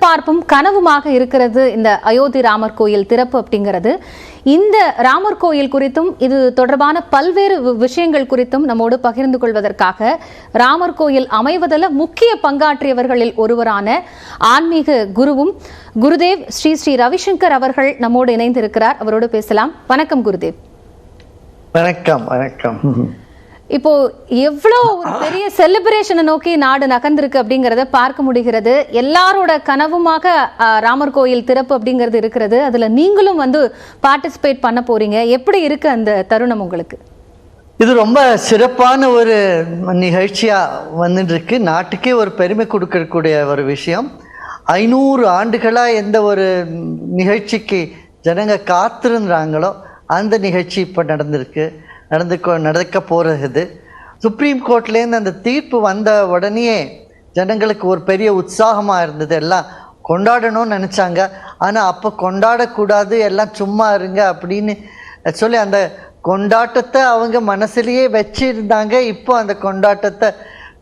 எதிர்பார்ப்பும் கனவுமாக இருக்கிறது இந்த அயோத்தி ராமர் கோயில் திறப்பு அப்படிங்கிறது. இந்த ராமர் கோயில் குறித்தும் இது தொடர்பான பல்வேறு விஷயங்கள் குறித்தும் நம்மோடு பகிர்ந்து கொள்வதற்காக ராமர் கோயில் அமைவதில் முக்கிய பங்காற்றியவர்களில் ஒருவரான ஆன்மீக குருவும் குருதேவ் ஸ்ரீ ஸ்ரீ ரவிசங்கர் அவர்கள் நம்மோடு இணைந்திருக்கிறார். அவரோடு பேசலாம். வணக்கம் குருதேவ். வணக்கம். வணக்கம். இப்போ எவ்வளோ ஒரு பெரிய செலிப்ரேஷனை நோக்கி நாடு நகர்ந்திருக்கு அப்படிங்கிறத பார்க்க முடிகிறது. எல்லாரோட கனவுமாக ராமர் கோயில் திறப்பு அப்படிங்கிறது இருக்கிறது. அதுல நீங்களும் பார்ட்டிசிபேட் பண்ண போறீங்க. எப்படி இருக்கு அந்த தருணம் உங்களுக்கு? இது ரொம்ப சிறப்பான ஒரு நிகழ்ச்சியா வந்துட்டு இருக்கு. நாட்டுக்கே ஒரு பெருமை கொடுக்கக்கூடிய ஒரு விஷயம். 500 ஆண்டுகளா எந்த ஒரு நிகழ்ச்சிக்கு ஜனங்க காத்திருந்தாங்களோ அந்த நிகழ்ச்சி இப்போ நடக்க போகிறது. சுப்ரீம் கோர்ட்லேருந்து அந்த தீர்ப்பு வந்த உடனே ஜனங்களுக்கு ஒரு பெரிய உற்சாகமாக இருந்தது. எல்லாம் கொண்டாடணும்னு நினச்சாங்க. ஆனால் அப்போ கொண்டாடக்கூடாது, எல்லாம் சும்மா இருங்க அப்படின்னு சொல்லி அந்த கொண்டாட்டத்தை அவங்க மனசுலேயே வச்சுருந்தாங்க. இப்போ அந்த கொண்டாட்டத்தை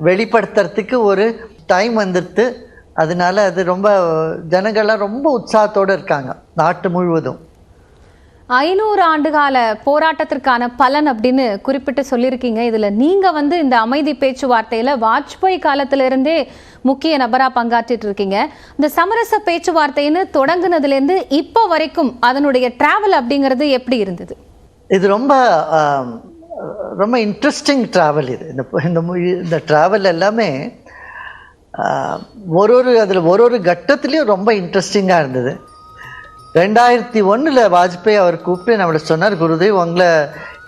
வெளிப்படுத்துறதுக்கு ஒரு டைம் வந்துடுது. அதனால அது ரொம்ப ஜனங்கள்லாம் ரொம்ப உற்சாகத்தோடு இருக்காங்க நாட்டு முழுவதும். 500 ஆண்டுகால போராட்டத்திற்கான பலன் அப்படின்னு குறிப்பிட்டு சொல்லியிருக்கீங்க. இதுல நீங்க இந்த அமைதி பேச்சுவார்த்தையில வாஜ்பாய் காலத்திலிருந்தே முக்கிய நபரா பங்காற்றிட்டு இருக்கீங்க. இந்த சமரச பேச்சுவார்த்தைன்னு தொடங்குனதுல இருந்து இப்போ வரைக்கும் அதனுடைய டிராவல் அப்படிங்கிறது எப்படி இருந்தது? இது ரொம்ப ரொம்ப இன்ட்ரெஸ்டிங் டிராவல். இது இந்த டிராவல் எல்லாமே ஒரு கட்டத்துலேயும் ரொம்ப இன்ட்ரெஸ்டிங்காக இருந்தது. 2001 வாஜ்பாய் அவர் கூப்பிட்டு நம்மளை சொன்னார், குருதேவ் உங்களை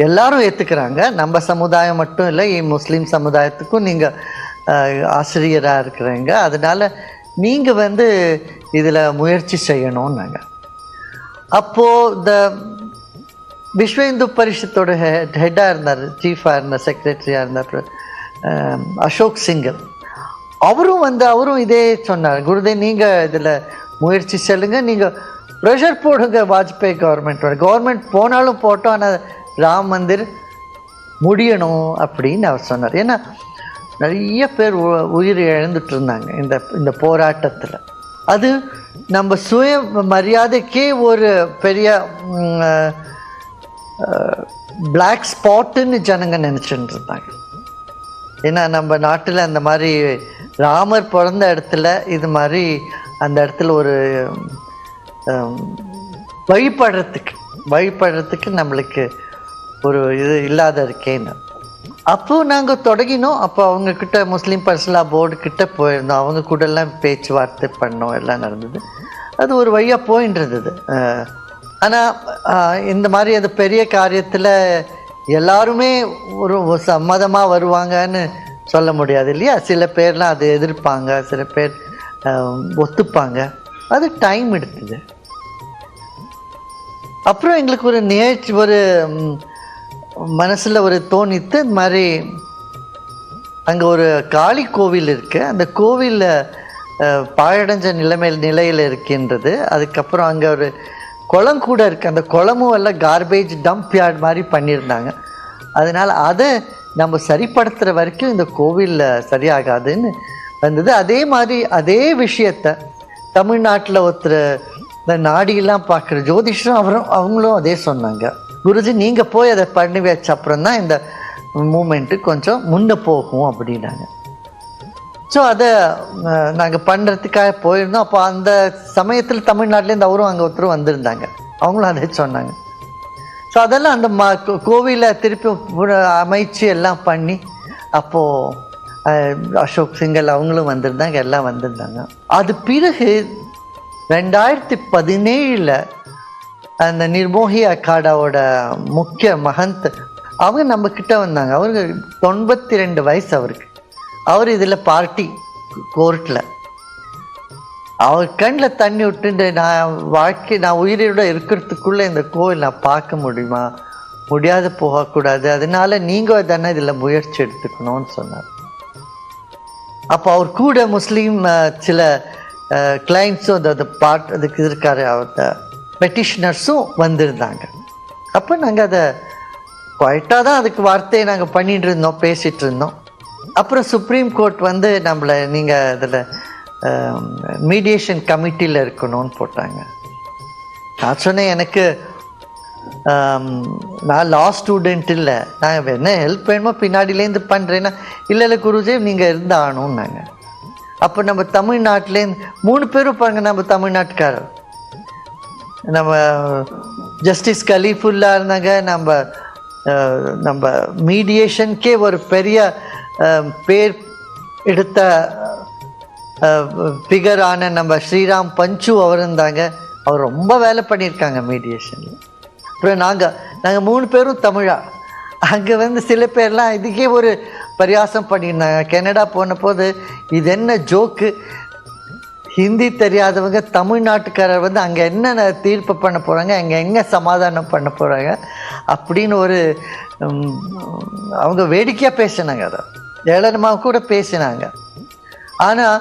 எல்லாரும் ஏற்றுக்கிறாங்க, நம்ம சமுதாயம் மட்டும் இல்லை, முஸ்லீம் சமுதாயத்துக்கும் நீங்கள் ஆசிரியராக இருக்கிறீங்க, அதனால் நீங்கள் இதில் முயற்சி செய்யணும்னாங்க. அப்போது இந்த விஸ்வ இந்து பரிஷத்தோட ஹெட்டாக இருந்தார், சீஃபாக இருந்தார், செக்ரட்டரியாக இருந்தார் அசோக் சிங்கல். அவரும் இதே சொன்னார், குருதேவ் நீங்கள் இதில் முயற்சி செல்லுங்க, நீங்கள் ப்ரெஷர் போடுங்க வாஜ்பாய் கவர்மெண்ட் போனாலும் போட்டோம், ஆனால் ராம் மந்திர் முடியணும் அப்படின்னு அவர் சொன்னார். ஏன்னா நிறைய பேர் உயிர் இழந்துட்டு இருந்தாங்க இந்த போராட்டத்தில். அது நம்ம சுய மரியாதைக்கே ஒரு பெரிய பிளாக் ஸ்பாட்டுன்னு ஜனங்க நினச்சிட்டு இருந்தாங்க. ஏன்னா நம்ம நாட்டில் அந்த மாதிரி ராமர் பிறந்த இடத்துல இது மாதிரி அந்த இடத்துல ஒரு வழிபடுறதுக்கு நம்மளுக்கு ஒரு இது இல்லாத இருக்கேன்னு. அப்போது நாங்கள் தொடங்கினோம். அப்போ அவங்கக்கிட்ட முஸ்லீம் பர்சனலா போர்டு கிட்ட போயிருந்தோம். அவங்க கூட எல்லாம் பேச்சுவார்த்தை பண்ணோம், எல்லாம் நடந்தது. அது ஒரு வழியாக போயின்னு இருந்தது. ஆனால் இந்த மாதிரி அது பெரிய காரியத்தில் எல்லாருமே ஒரு சம்மதமாக வருவாங்கன்னு சொல்ல முடியாது இல்லையா? சில பேர்லாம் அது எதிர்ப்பாங்க, சில பேர் ஒத்துப்பாங்க. அது டைம் எடுத்தது. அப்புறம் எங்களுக்கு ஒரு நிகழ்ச்சி ஒரு மனசில் ஒரு தோணித்து, இந்த மாதிரி அங்கே ஒரு காளி கோவில் இருக்குது, அந்த கோவிலில் பாழடைஞ்ச நிலையில் இருக்கின்றது. அதுக்கப்புறம் அங்கே ஒரு குளம் கூட இருக்குது. அந்த குளமும் எல்லாம் கார்பேஜ் டம்ப் யார்ட் மாதிரி பண்ணியிருந்தாங்க. அதனால் அதை நம்ம சரிப்படுத்துகிற வரைக்கும் இந்த கோவிலில் சரியாகாதுன்னு வந்தது. அதே மாதிரி அதே விஷயத்தை தமிழ்நாட்டில் ஒருத்தர் இந்த நாடியெல்லாம் பார்க்குற ஜோதிஷரும் அவங்களும் அதே சொன்னாங்க, குருஜி நீங்கள் போய் அதை பண்ணி வச்ச அப்புறம் தான் இந்த மூமெண்ட்டு கொஞ்சம் முன்னே போகும் அப்படின்னாங்க. ஸோ அதை நாங்கள் பண்ணுறதுக்காக போயிருந்தோம். அப்போ அந்த சமயத்தில் தமிழ்நாட்டிலேருந்து அவரும் அங்கே ஒருத்தரும் வந்திருந்தாங்க, அவங்களும் அதே சொன்னாங்க. ஸோ அதெல்லாம் அந்த கோவிலை திருப்பி அமைச்சு எல்லாம் பண்ணி அப்போது அசோக் சிங்கல் அவங்களும் வந்திருந்தாங்க, எல்லாம் வந்திருந்தாங்க. அது பிறகு 2017 அந்த நிர்மோகி அக்காடாவோட முக்கிய மகந்த் அவங்க நம்மக்கிட்ட வந்தாங்க. அவருக்கு 92 வயசு அவருக்கு. அவர் இதில் பார்ட்டி கோர்ட்டில் அவர் கண்ணில் தண்ணி விட்டு, நான் உயிரோட இருக்கிறதுக்குள்ளே இந்த கோவில் நான் பார்க்க முடியுமா, முடியாது, போகக்கூடாது, அதனால நீங்கள் தானே இதில் முயற்சி எடுத்துக்கணும்னு சொன்னார். அப்போ அவர் கூட முஸ்லீம் சில கிளைண்ட்ஸும் அதுக்கு இருக்காரு, அவர்கிட்ட பெட்டிஷனர்ஸும் வந்திருந்தாங்க. அப்போ நாங்கள் அதை குவாய்ட்டாக தான் அதுக்கு வார்த்தையை நாங்கள் பண்ணிட்டு இருந்தோம், பேசிகிட்டு இருந்தோம். அப்புறம் சுப்ரீம் கோர்ட் நம்மளை நீங்கள் அதில் மீடியேஷன் கமிட்டியில் இருக்கணும்னு போட்டாங்க. நான் சொன்னேன், எனக்கு நான் லா ஸ்டூடெண்ட் இல்லை, நான் என்ன ஹெல்ப் வேணுமோ பின்னாடிலேருந்து பண்ணுறேன்னா, இல்லை குருஜி நீங்கள் இருந்தாகணும்னாங்க. அப்போ நம்ம தமிழ்நாட்டிலேருந்து 3 பேரும் பாருங்க, நம்ம தமிழ்நாட்டுக்காரர். நம்ம ஜஸ்டிஸ் கலீஃபுல்லா இருந்தாங்க, நம்ம மீடியேஷனுக்கே ஒரு பெரிய பேர் எடுத்த ஃபிகரான நம்ம ஸ்ரீராம் பஞ்சு அவர் இருந்தாங்க. அவர் ரொம்ப வேலை பண்ணியிருக்காங்க மீடியேஷனில். அப்புறம் நாங்கள் 3 பேரும் தமிழா. அங்கே சில பேர்லாம் இதுக்கே ஒரு பரியாசம் பண்ணியிருந்தாங்க. கனடா போன போது இது என்ன ஜோக்கு, ஹிந்தி தெரியாதவங்க தமிழ்நாட்டுக்காரர் அங்கே என்னென்ன தீர்ப்பு பண்ண போகிறாங்க, அங்கே எங்கே சமாதானம் பண்ண போகிறாங்க அப்படின்னு ஒரு அவங்க வேடிக்கையாக பேசினாங்க. அதை ஏளனமாக கூட பேசினாங்க. ஆனால்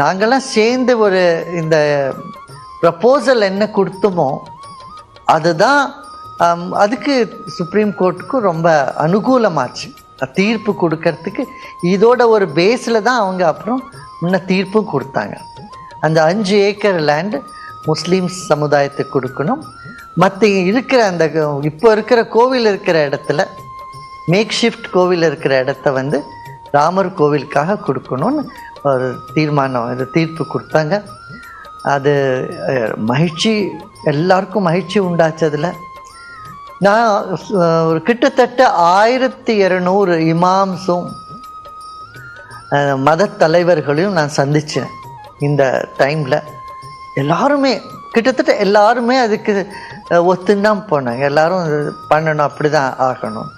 நாங்கள்லாம் சேர்ந்து ஒரு இந்த ப்ரப்போசல் என்ன கொடுத்தோமோ அதுதான் அதுக்கு சுப்ரீம் கோர்ட்டுக்கும் ரொம்ப அனுகூலமாச்சு. தீர்ப்பு கொடுக்கறதுக்கு இதோட ஒரு பேஸில் தான் அவங்க அப்புறம் முன்ன தீர்ப்பும் கொடுத்தாங்க. அந்த 5 ஏக்கர் லேண்டு முஸ்லீம்ஸ் சமுதாயத்துக்கு கொடுக்கணும். மற்ற இருக்கிற அந்த இப்போ இருக்கிற கோவில் இருக்கிற இடத்துல, மேக் ஷிஃப்ட் கோவில் இருக்கிற இடத்த ராமர் கோவிலுக்காக கொடுக்கணும்னு ஒரு தீர்மானம், இது தீர்ப்பு கொடுத்தாங்க. அது மகிழ்ச்சி, எல்லாருக்கும் மகிழ்ச்சி உண்டாச்சதில். நான் ஒரு கிட்டத்தட்ட 1200 இமாம்ஸும் மத தலைவர்களையும் நான் சந்தித்தேன் இந்த டைமில். எல்லாருமே கிட்டத்தட்ட எல்லாருமே அதுக்கு ஒத்துந்தான் போனாங்க. எல்லாரும் பண்ணணும், அப்படி தான் ஆகணும்.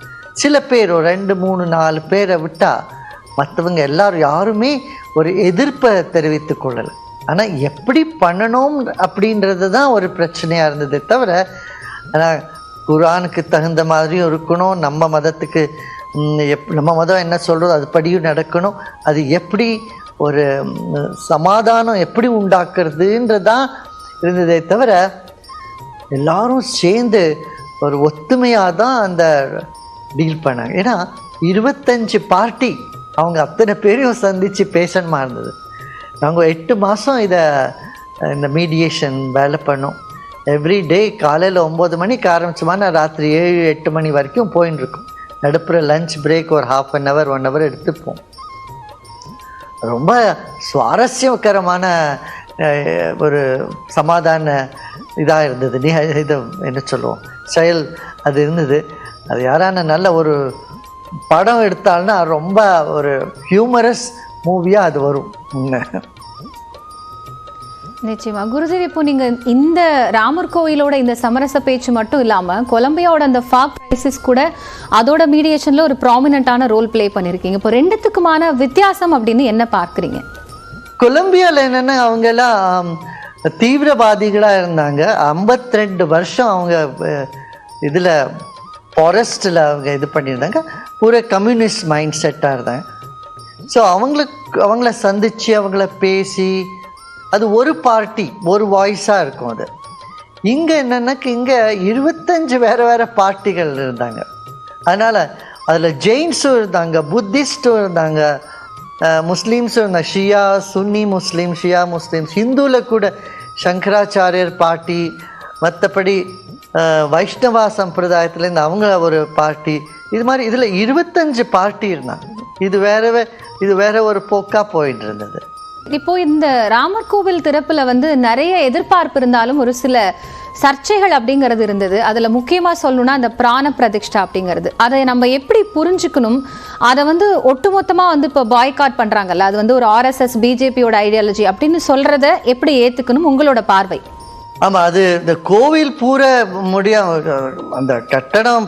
சில பேர் ஒரு 2, 3, 4 பேரை விட்டால் மற்றவங்க எல்லாரும் யாருமே ஒரு எதிர்ப்பை தெரிவித்து கொள்ளலை. ஆனால் எப்படி பண்ணணும் அப்படின்றது தான் ஒரு பிரச்சனையாக இருந்ததே தவிர, ஆனால் குர்ஆனுக்கு தகுந்த மாதிரியும் இருக்கணும், நம்ம மதத்துக்கு நம்ம மதம் என்ன சொல்கிறதோ அதுபடியும் நடக்கணும், அது எப்படி ஒரு சமாதானம் எப்படி உண்டாக்குறதுன்றதான் இருந்ததே தவிர, எல்லாரும் சேர்ந்து ஒரு ஒத்துமையாக தான் அந்த டீல் பண்ணாங்க. ஏன்னா 25 பார்ட்டி அவங்க அத்தனை பேரையும் சந்தித்து பேசணுமா இருந்தது. நாங்கள் 8 மாதம் இந்த மீடியேஷன் வேலை பண்ணோம். எவ்ரி டே காலையில் 9 மணிக்கு ஆரம்பிச்சோம்னா ராத்திரி 7-8 மணி வரைக்கும் போயின்னு இருக்கும். நடுப்புற லஞ்ச் பிரேக் ஒரு 1/2 hour 1 hour எடுத்துப்போம். ரொம்ப சுவாரஸ்யகரமான ஒரு சமாதான இதாக இருந்தது. இது என்ன சொல்லுவோம், செயல் அது இருந்தது. அது யாரான நல்ல ஒரு படம் எடுத்தால்னா ரொம்ப ஒரு ஹியூமரஸ் மூவியாக அது வரும். நிச்சயமா குருஜி, இப்போ நீங்க இந்த ராமர் கோயிலோட இந்த சமரச பேச்சு மட்டும் இல்லாம கொலம்பியாவோட அந்த ஃபாக் கிரைசிஸ் கூட அதோட மீடியேஷன்ல ஒரு ப்ராமினென்ட்டான ரோல் பிளே பண்ணிருக்கீங்க. இப்போ ரெண்டுத்துக்குமான வித்தியாசம் அப்படின்னு என்ன பார்க்குறீங்க? கொலம்பியாவில் என்னென்னா அவங்க எல்லாம் தீவிரவாதிகளாக இருந்தாங்க. 52 வருஷம் அவங்க இதில் ஃபாரஸ்ட்டில் அவங்க இது பண்ணியிருந்தாங்க. பூரா கம்யூனிஸ்ட் மைண்ட் செட்டாக இருந்தாங்க. ஸோ அவங்கள சந்தித்து அவங்கள பேசி அது ஒரு பார்ட்டி ஒரு வாய்ஸாக இருக்கும். அது இங்கே என்னென்னாக்க இங்கே 25 வேறு பார்ட்டிகள் இருந்தாங்க. அதனால் அதில் ஜெயின்ஸும் இருந்தாங்க, புத்திஸ்ட்டும் இருந்தாங்க, முஸ்லீம்ஸும் இருந்தாங்க. ஷியா சுன்னி முஸ்லீம், ஷியா முஸ்லீம்ஸ், ஹிந்துவில் கூட சங்கராச்சாரியர் பார்ட்டி, மற்றபடி வைஷ்ணவா சம்பிரதாயத்துலேருந்து அவங்க ஒரு பார்ட்டி, இது மாதிரி இதில் 25 பார்ட்டி இருந்தாங்க. இது வேற ஒரு போக்காக போயிட்டு இருந்தது. இப்போ இந்த ராமர் கோவில் திறப்புல நிறைய எதிர்பார்ப்பு இருந்தாலும் ஒரு சில சர்ச்சைகள் அப்படிங்கிறது இருந்தது. அதுல முக்கியமா சொல்லணும்னா அந்த பிராண பிரதிஷ்டா அப்படிங்கிறது, அதை நம்ம எப்படி புரிஞ்சுக்கணும்? அதை ஒட்டுமொத்தமா இப்போ பாய்காட் பண்றாங்கல்ல, அது ஒரு RSS பிஜேபியோட ஐடியாலஜி அப்படின்னு சொல்றத எப்படி ஏத்துக்கணும் உங்களோட பார்வை? ஆமா, அது இந்த கோவில் பூரா அந்த கட்டடம்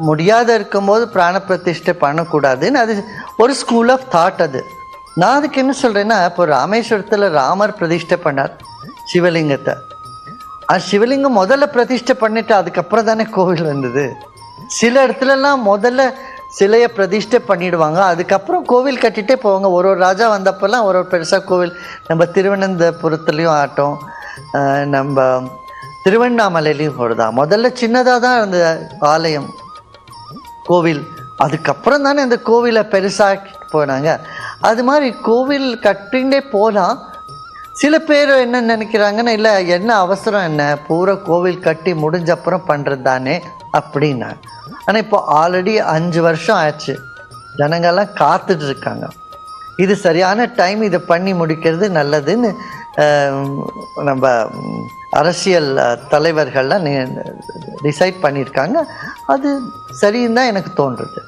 முடியாத இருக்கும்போது பிராண பிரதிஷ்டை பண்ணக்கூடாதுன்னு அது ஒரு ஸ்கூல் ஆஃப் தாட். அது நான் அதுக்கு என்ன சொல்கிறேன்னா, இப்போ ராமேஸ்வரத்தில் ராமர் பிரதிஷ்டை பண்ணார் சிவலிங்கத்தை. அது சிவலிங்கம் முதல்ல பிரதிஷ்டை பண்ணிட்டு அதுக்கப்புறம் தானே கோவில் வந்தது. சில இடத்துலலாம் முதல்ல சிலையை பிரதிஷ்டை பண்ணிடுவாங்க, அதுக்கப்புறம் கோவில் கட்டிகிட்டே போவாங்க. ஒரு ராஜா வந்தப்போல்லாம் ஒரு பெருசாக கோவில், நம்ம திருவனந்தபுரத்துலேயும் ஆட்டம், நம்ம திருவண்ணாமலையிலையும் போடுதான். முதல்ல சின்னதாக தான் இருந்த ஆலயம் கோவில், அதுக்கப்புறம் தானே இந்த கோவிலை பெருசாக்கி போனாங்க. அது மாதிரி கோவில் கட்டிகிட்டே போகலாம், சில பேர் என்ன நினைக்கிறாங்கன்னா, இல்லை என்ன அவசரம், என்ன பூரா கோவில் கட்டி முடிஞ்ச அப்புறம் பண்ணுறது தானே அப்படின்னா. ஆனால் இப்போ ஆல்ரெடி 5 வருஷம் ஆச்சு, ஜனங்கள்லாம் காத்துட்டு இருக்காங்க. இது சரியான டைம், இதை பண்ணி முடிக்கிறது நல்லதுன்னு நம்ம அரசியல் தலைவர்கள்லாம் டிசைட் பண்ணியிருக்காங்க. அது சரின்னு தான் எனக்கு தோன்றுது.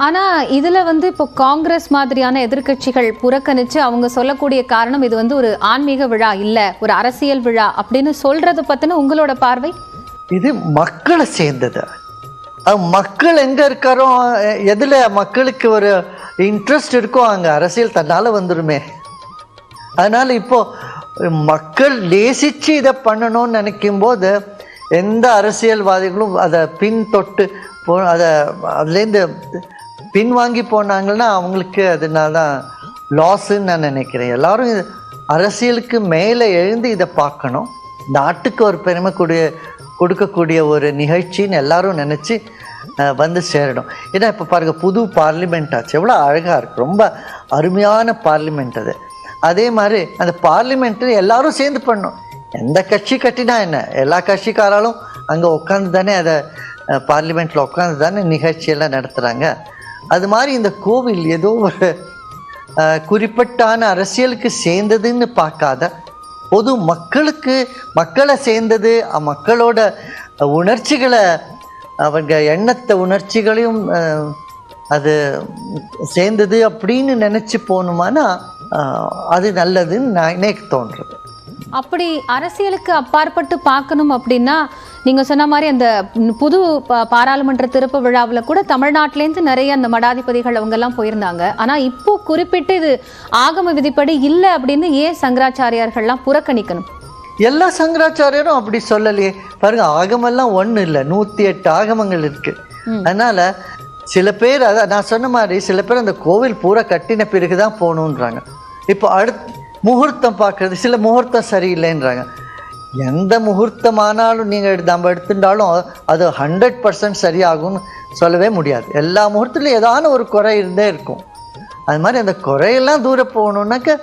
ஆனா இதுல வந்து இப்போ காங்கிரஸ் மாதிரியான எதிர்க்கட்சிகள் புறக்கணிச்சு அவங்க சொல்லக்கூடிய காரணம் இது வந்து ஒரு ஆன்மீக விழா இல்ல, ஒரு அரசியல் விழா அப்படின்னு சொல்றது பத்தின உங்களோட பார்வை? இது மக்களை சேர்ந்தது. மக்கள் எங்க இருக்காரோ, எதுல மக்களுக்கு ஒரு இன்ட்ரெஸ்ட் இருக்கோ அங்க அரசியல் தன்னால வந்துருமே. அதனால இப்போ மக்கள் நேசிச்சு இதை பண்ணணும்னு நினைக்கும் போது எந்த அரசியல்வாதிகளும் அதை பின்தொட்டு அதை அதுலேருந்து பின்வாங்கி போனாங்கன்னா அவங்களுக்கு அதனால தான் லாஸுன்னு நான் நினைக்கிறேன். எல்லாரும் அரசியலுக்கு மேலே எழுந்து இதை பார்க்கணும், நாட்டுக்கு ஒரு பெருமை கொடுக்கக்கூடிய ஒரு நிகழ்ச்சின்னு எல்லாரும் நினச்சி வந்து சேரணும். ஏன்னா இப்போ பாருங்கள், புது பார்லிமெண்ட் ஆச்சு, எவ்வளோ அழகாக இருக்குது, ரொம்ப அருமையான பார்லிமெண்ட் அது. அதே மாதிரி அந்த பார்லிமெண்ட்டு எல்லாரும் சேர்ந்து பண்ணணும். எந்த கட்சி கட்டினா என்ன, எல்லா கட்சிக்காராலும் அங்கே உட்காந்து தானே அதை பார்லிமெண்ட்டில் உட்காந்து தானே நிகழ்ச்சியெல்லாம் நடத்துகிறாங்க. அது மாதிரி இந்த கோவில் ஏதோ ஒரு குறிப்பிட்டான அரசியலுக்கு சேர்ந்ததுன்னு பார்க்காத பொது மக்களை சேர்ந்தது, மக்களோட உணர்ச்சிகளை, அவங்க எண்ணத்தை உணர்ச்சிகளையும் அது சேர்ந்தது அப்படின்னு நினச்சி போகணுமானா அது நல்லதுன்னு எனக்கு தோன்றுறது. அப்படி அரசியலுக்கு அப்பாற்பட்டு பார்க்கணும் அப்படின்னா நீங்க சொன்ன மாதிரி அந்த புது பாராளுமன்ற திறப்பு விழாவில் கூட தமிழ்நாட்டிலேருந்து நிறைய அந்த மடாதிபதிகள் அவங்க எல்லாம் போயிருந்தாங்க. ஆனா இப்போ குறிப்பிட்டு இது ஆகம விதிப்படி இல்லை அப்படின்னு ஏன் சங்கராச்சாரியார்கள்லாம் புறக்கணிக்கணும்? எல்லா சங்கராச்சாரியரும் அப்படி சொல்லலையே. பாருங்க, ஆகமெல்லாம் ஒன்றும் இல்லை, 108 ஆகமங்கள் இருக்கு. அதனால சில பேர் அதான் நான் சொன்ன மாதிரி சில பேர் அந்த கோவில் பூரா கட்டின பிறகுதான் போகணுன்றாங்க. இப்போ முகூர்த்தம் பார்க்கறது, சில முகூர்த்தம் சரியில்லைன்றாங்க. எந்த முகூர்த்தமானாலும் நீங்கள் நம்ம எடுத்துட்டாலும் அது 100% சரியாகும்னு சொல்லவே முடியாது. எல்லா முகூர்த்தத்துலையும் ஏதான ஒரு குறை இருந்தே இருக்கும். அது மாதிரி அந்த குறையெல்லாம் தூரம் போகணுன்னாக்க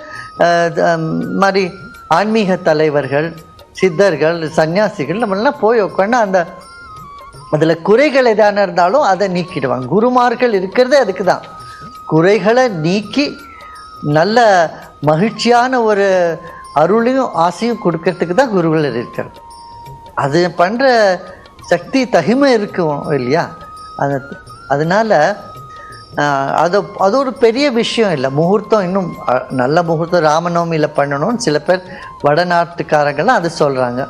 மாதிரி ஆன்மீக தலைவர்கள், சித்தர்கள், சன்னியாசிகள் நம்மளாம் போய் உட்காந்து அந்த அதில் குறைகள் எதான இருந்தாலும் அதை நீக்கிடுவாங்க. குருமார்கள் இருக்கிறதே அதுக்கு தான், குறைகளை நீக்கி நல்ல மகிழ்ச்சியான ஒரு அருளையும் ஆசையும் கொடுக்கறதுக்கு தான் குருகள் இருக்கிறது. அது பண்ணுற சக்தி தகிமை இருக்கும் இல்லையா? அதனால அது ஒரு பெரிய விஷயம் இல்லை. முகூர்த்தம் இன்னும் நல்ல முகூர்த்தம் ராமநவமியில் பண்ணணும்னு சில பேர் வடநாட்டுக்காரங்களாம் அது சொல்கிறாங்க.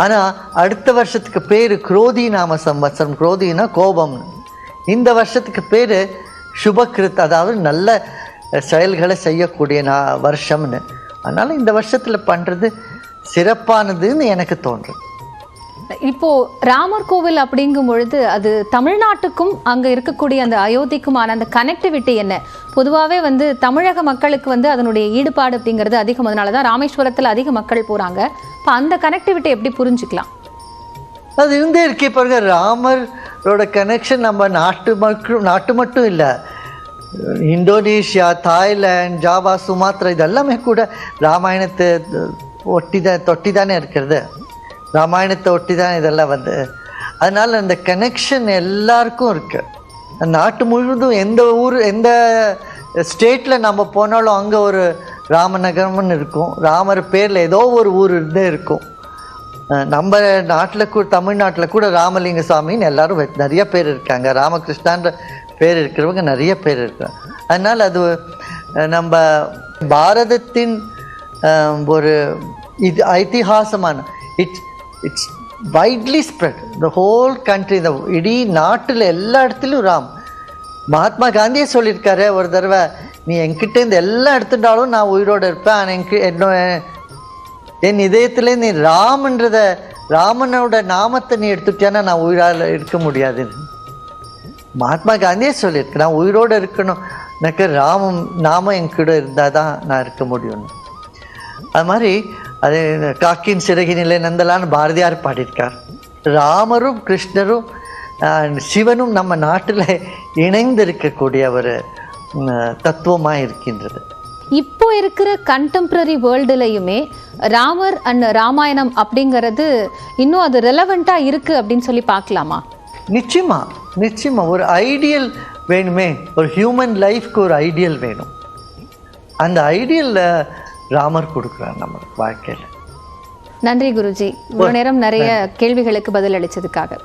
ஆனால் அடுத்த வருஷத்துக்கு பேர் குரோதி நாம சம்வத்சரம். குரோதினா கோபம்னு. இந்த வருஷத்துக்கு பேர் சுபகிருத், அதாவது நல்ல செயல்களை செய்யக்கூடிய வருஷம்னு. அதனால் இந்த வருஷத்தில் பண்ணுறது சிறப்பானதுன்னு எனக்கு தோன்றுது. இப்போ ராமர் கோவில் அப்படிங்கும் பொழுது அது தமிழ்நாட்டுக்கும் அங்கே இருக்கக்கூடிய அந்த அயோத்திக்குமான அந்த கனெக்டிவிட்டி என்ன? பொதுவாகவே வந்து தமிழக மக்களுக்கு வந்து அதனுடைய ஈடுபாடு அப்படிங்கிறது அதிகம். அதனால தான் ராமேஸ்வரத்தில் அதிக மக்கள் போகிறாங்க. இப்போ அந்த கனெக்டிவிட்டி எப்படி புரிஞ்சுக்கலாம்? அது இருந்தே இருக்கே பாருங்க. ராமரோட கனெக்ஷன் நம்ம நாட்டு மட்டும் இல்லை, இந்தோனேஷியா, தாய்லாந்து, ஜாவா, சுமாத்ரா இதெல்லாமே கூட ராமாயணத்தை தொட்டி தானே இருக்கிறது. ராமாயணத்தை ஒட்டி தான் இதெல்லாம் வந்து. அதனால் அந்த கனெக்ஷன் எல்லாருக்கும் இருக்குது. நாட்டு முழுவதும் எந்த ஸ்டேட்டில் நம்ம போனாலும் அங்கே ஒரு ராமநகரம்னு இருக்கும். ராமர் பேரில் ஏதோ ஒரு ஊர் இருந்தே இருக்கும். நம்ம நாட்டில் கூட, தமிழ்நாட்டில் கூட ராமலிங்க சாமின்னு எல்லாரும் நிறைய பேர் இருக்காங்க. ராமகிருஷ்ணான்ற பேர் இருக்கிறவங்க நிறைய பேர் இருக்காங்க. அதனால் அது நம்ம பாரதத்தின் ஒரு இது ஐதிஹாசமான it's widely spread the whole country. இந்த இடீ நாட்டில் எல்லா இடத்துலையும் ராம். மகாத்மா காந்தியே சொல்லியிருக்காரு ஒரு தடவை, நீ என்கிட்டேருந்து எல்லாம் எடுத்துட்டாலும் நான் உயிரோடு இருப்பேன், ஆனால் என் இதயத்துல நீ ராமனோட நாமத்தை நீ எடுத்துட்டியானா நான் உயிரால் இருக்க முடியாதுன்னு மகாத்மா காந்தியே சொல்லியிருக்கு. நான் உயிரோடு இருக்கணும், எனக்கு நாமம் என் கூட இருந்தால் தான் நான் இருக்க முடியும்னு. அது மாதிரி அது காக்கின் சிறகினிலே நந்தலான்னு பாரதியார் பாடியிருக்கார். ராமரும் கிருஷ்ணரும் சிவனும் நம்ம நாட்டில் இணைந்து இருக்கக்கூடிய ஒரு தத்துவமாக இருக்கின்றது. இப்போ இருக்கிற கண்டெம்பரரி வேர்ல்டுலையுமே ராமர் அண்ட் ராமாயணம் அப்படிங்கிறது இன்னும் அது ரெலவெண்டா இருக்கு அப்படின்னு சொல்லி பார்க்கலாமா? நிச்சயமா நிச்சயமா ஒரு ஐடியல் வேணுமே, ஒரு ஹியூமன் லைஃப்க்கு ஒரு ஐடியல் வேணும். அந்த ஐடியல்ல ராமர் கொடுக்குறார் நம்ம வாழ்க்கையில். நன்றி குருஜி, இவ்வளவு நேரம் நிறைய கேள்விகளுக்கு பதில் அளிச்சதுக்காக.